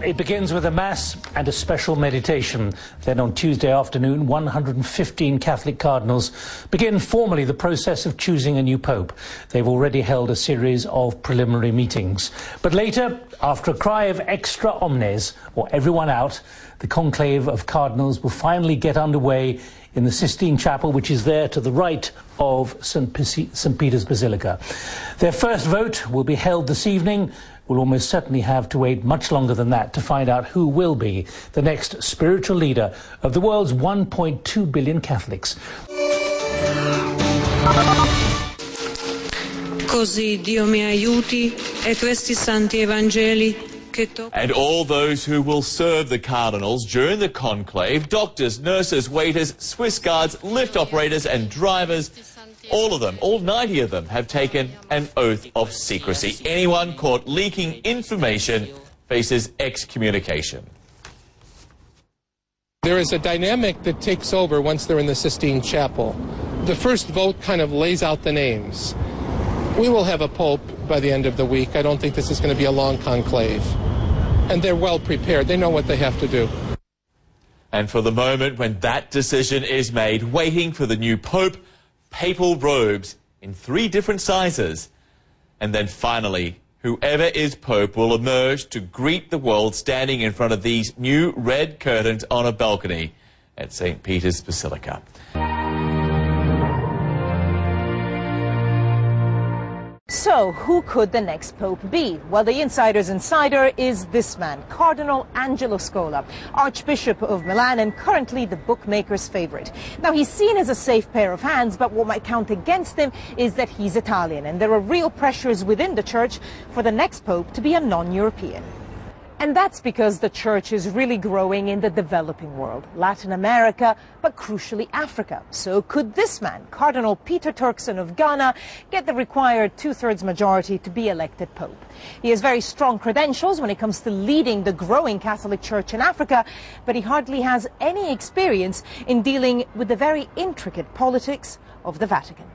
It begins with a mass and a special meditation. Then on Tuesday afternoon, 115 Catholic cardinals begin formally the process of choosing a new pope. They've already held a series of preliminary meetings. But later, after a cry of extra omnes, or everyone out, the conclave of cardinals will finally get underway in the Sistine Chapel, which is there to the right of St. Peter's Basilica. Their first vote will be held this evening. We'll almost certainly have to wait much longer than that to find out who will be the next spiritual leader of the world's 1.2 billion Catholics. Così Dio mi aiuti e questi santi evangeli. And all those who will serve the cardinals during the conclave, doctors, nurses, waiters, Swiss guards, lift operators and drivers, all of them, all 90 of them, have taken an oath of secrecy. Anyone caught leaking information faces excommunication. There is a dynamic that takes over once they're in the Sistine Chapel. The first vote kind of lays out the names. We will have a pope by the end of the week. I don't think this is going to be a long conclave. And they're well prepared. They know what they have to do. And for the moment when that decision is made, waiting for the new pope, papal robes in 3 different sizes. And then finally, whoever is pope will emerge to greet the world standing in front of these new red curtains on a balcony at St. Peter's Basilica. So, who could the next pope be? Well, the insider's insider is this man, Cardinal Angelo Scola, Archbishop of Milan and currently the bookmaker's favorite. Now, he's seen as a safe pair of hands, but what might count against him is that he's Italian, and there are real pressures within the church for the next pope to be a non-European. And that's because the church is really growing in the developing world, Latin America, but crucially Africa. So could this man, Cardinal Peter Turkson of Ghana, get the required 2/3 majority to be elected pope? He has very strong credentials when it comes to leading the growing Catholic Church in Africa, but he hardly has any experience in dealing with the very intricate politics of the Vatican.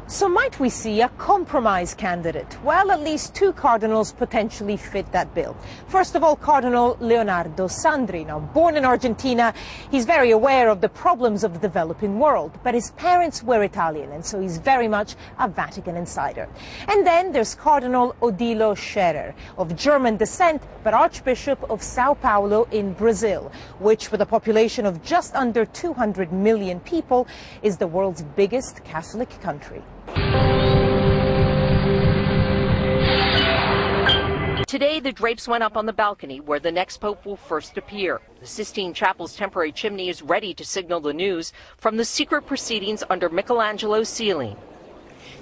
So might we see a compromise candidate? Well, at least 2 cardinals potentially fit that bill. First of all, Cardinal Leonardo Sandri. Now, born in Argentina, he's very aware of the problems of the developing world, but his parents were Italian, and so he's very much a Vatican insider. And then there's Cardinal Odilo Scherer, of German descent, but Archbishop of Sao Paulo in Brazil, which, with a population of just under 200 million people, is the world's biggest Catholic country. Today, the drapes went up on the balcony where the next pope will first appear. The Sistine Chapel's temporary chimney is ready to signal the news from the secret proceedings under Michelangelo's ceiling.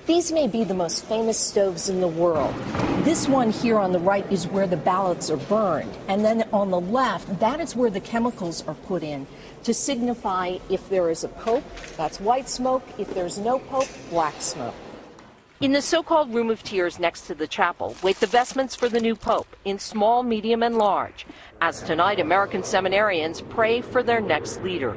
These may be the most famous stoves in the world. This one here on the right is where the ballots are burned. And then on the left, that is where the chemicals are put in to signify if there is a pope, that's white smoke. If there's no pope, black smoke. In the so-called Room of Tears next to the chapel wait the vestments for the new pope in small, medium, and large, as tonight American seminarians pray for their next leader.